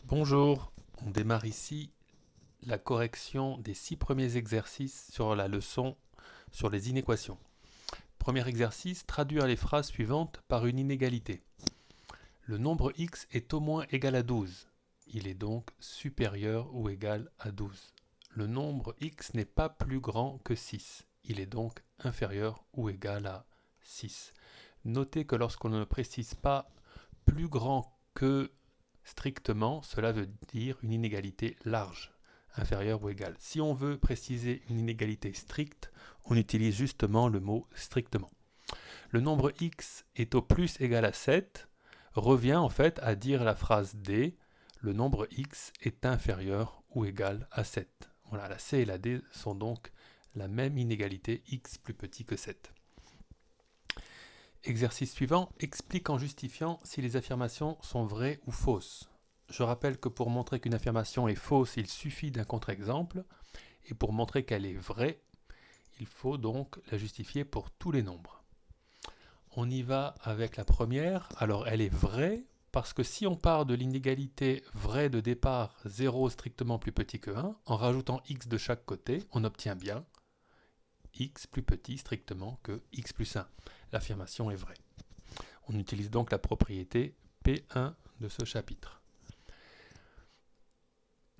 Bonjour, on démarre ici la correction des 6 premiers exercices sur la leçon sur les inéquations. Premier exercice, traduire les phrases suivantes par une inégalité. Le nombre x est au moins égal à 12. Il est donc supérieur ou égal à 12. Le nombre x n'est pas plus grand que 6. Il est donc inférieur ou égal à 6. Notez que lorsqu'on ne précise pas plus grand que strictement, cela veut dire une inégalité large, inférieure ou égale. Si on veut préciser une inégalité stricte, on utilise justement le mot strictement. Le nombre x est au plus égal à 7 revient en fait à dire la phrase D, le nombre x est inférieur ou égal à 7. Voilà, la C et la D sont donc la même inégalité x plus petit que 7. Exercice suivant, explique en justifiant si les affirmations sont vraies ou fausses. Je rappelle que pour montrer qu'une affirmation est fausse, il suffit d'un contre-exemple, et pour montrer qu'elle est vraie, il faut donc la justifier pour tous les nombres. On y va avec la première. Alors elle est vraie, parce que si on part de l'inégalité vraie de départ 0 strictement plus petit que 1, en rajoutant x de chaque côté, on obtient bien x plus petit strictement que x plus 1. L'affirmation est vraie. On utilise donc la propriété P1 de ce chapitre.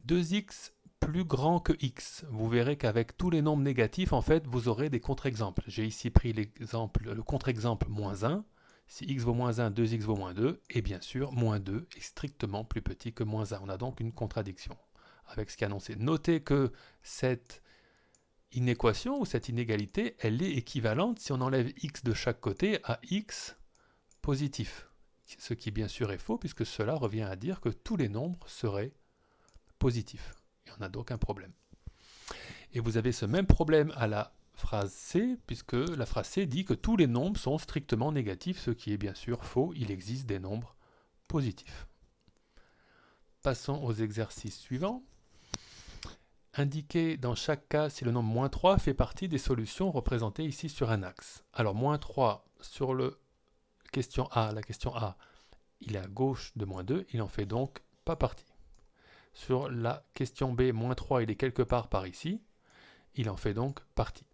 2x plus grand que x. Vous verrez qu'avec tous les nombres négatifs, en fait, vous aurez des contre-exemples. J'ai ici pris le contre-exemple moins 1. Si x vaut moins 1, 2x vaut moins 2. Et bien sûr, moins 2 est strictement plus petit que moins 1. On a donc une contradiction avec ce qui est annoncé. Notez que cette inéquation ou cette inégalité, elle est équivalente si on enlève x de chaque côté à x positif. Ce qui bien sûr est faux puisque cela revient à dire que tous les nombres seraient positifs. Et on a donc un problème. Et vous avez ce même problème à la phrase C, puisque la phrase C dit que tous les nombres sont strictement négatifs, ce qui est bien sûr faux, il existe des nombres positifs. Passons aux exercices suivants. Indiquez dans chaque cas si le nombre moins 3 fait partie des solutions représentées ici sur un axe. Alors moins 3 sur la question A, il est à gauche de moins 2, il n'en fait donc pas partie. Sur la question B, moins 3, il est quelque part par ici, il en fait donc partie.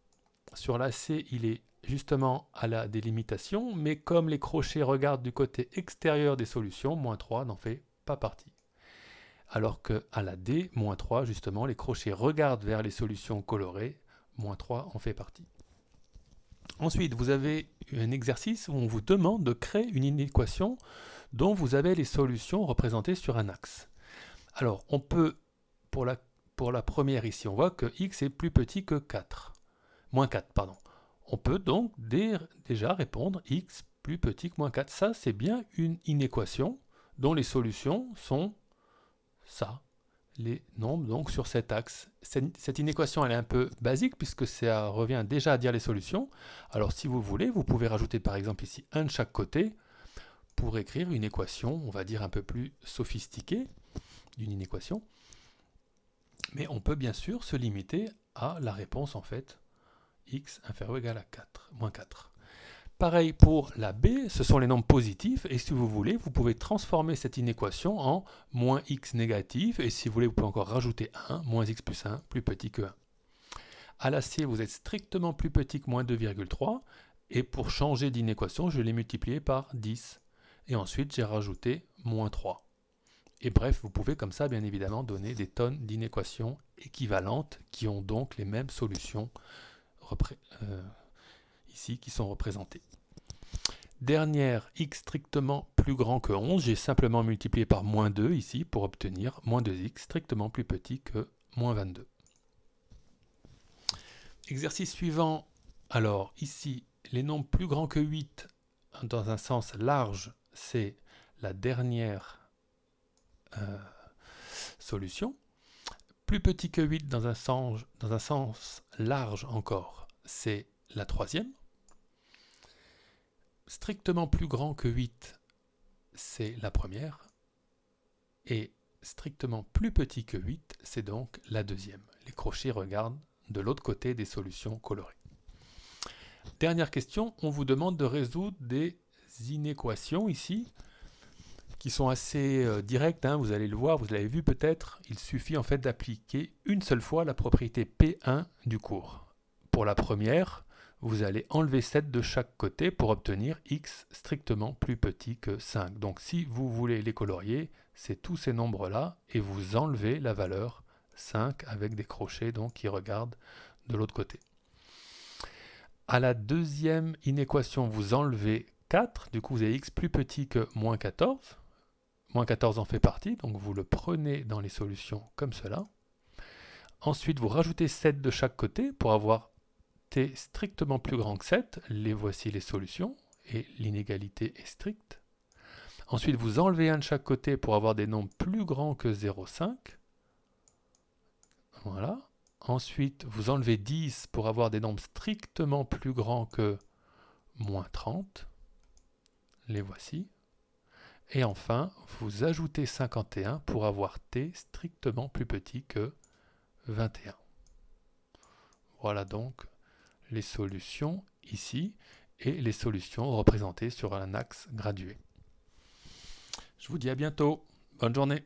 Sur la C, il est justement à la délimitation, mais comme les crochets regardent du côté extérieur des solutions, moins 3 n'en fait pas partie. Alors qu'à la D, moins 3, justement, les crochets regardent vers les solutions colorées, moins 3 en fait partie. Ensuite, vous avez un exercice où on vous demande de créer une inéquation dont vous avez les solutions représentées sur un axe. Alors, on peut, pour la première ici, on voit que x est plus petit que 4. Moins 4, pardon. On peut donc déjà répondre x plus petit que moins 4. Ça, c'est bien une inéquation dont les solutions sont ça, les nombres donc sur cet axe. Cette inéquation, elle est un peu basique puisque ça revient déjà à dire les solutions. Alors, si vous voulez, vous pouvez rajouter par exemple ici un de chaque côté pour écrire une équation, on va dire un peu plus sophistiquée d'une inéquation. Mais on peut bien sûr se limiter à la réponse en fait x inférieur ou égal à 4, moins 4. Pareil pour la B, ce sont les nombres positifs et si vous voulez, vous pouvez transformer cette inéquation en moins x négatif et si vous voulez, vous pouvez encore rajouter 1, moins x plus 1, plus petit que 1. À la C, vous êtes strictement plus petit que moins 2,3 et pour changer d'inéquation, je l'ai multiplié par 10 et ensuite j'ai rajouté moins 3. Et bref, vous pouvez comme ça, bien évidemment, donner des tonnes d'inéquations équivalentes qui ont donc les mêmes solutions ici qui sont représentées. Dernière, x strictement plus grand que 11, j'ai simplement multiplié par moins 2 ici pour obtenir moins 2x strictement plus petit que moins 22. Exercice suivant, alors ici, les nombres plus grands que 8 dans un sens large, c'est la dernière solution. Plus petit que 8 dans un sens large encore, c'est la troisième. Strictement plus grand que 8, c'est la première. Et strictement plus petit que 8, c'est donc la deuxième. Les crochets regardent de l'autre côté des solutions colorées. Dernière question, on vous demande de résoudre des inéquations ici qui sont assez directs, hein, vous allez le voir, vous l'avez vu peut-être. Il suffit en fait d'appliquer une seule fois la propriété P1 du cours. Pour la première, vous allez enlever 7 de chaque côté pour obtenir x strictement plus petit que 5. Donc si vous voulez les colorier, c'est tous ces nombres-là et vous enlevez la valeur 5 avec des crochets donc, qui regardent de l'autre côté. À la deuxième inéquation, vous enlevez 4, du coup vous avez x plus petit que moins 14. Moins 14 en fait partie, donc vous le prenez dans les solutions comme cela. Ensuite, vous rajoutez 7 de chaque côté pour avoir t strictement plus grand que 7. Voici les solutions, et l'inégalité est stricte. Ensuite, vous enlevez 1 de chaque côté pour avoir des nombres plus grands que 0,5. Voilà. Ensuite, vous enlevez 10 pour avoir des nombres strictement plus grands que moins 30. Les voici. Et enfin, vous ajoutez 51 pour avoir t strictement plus petit que 21. Voilà donc les solutions ici et les solutions représentées sur un axe gradué. Je vous dis à bientôt. Bonne journée.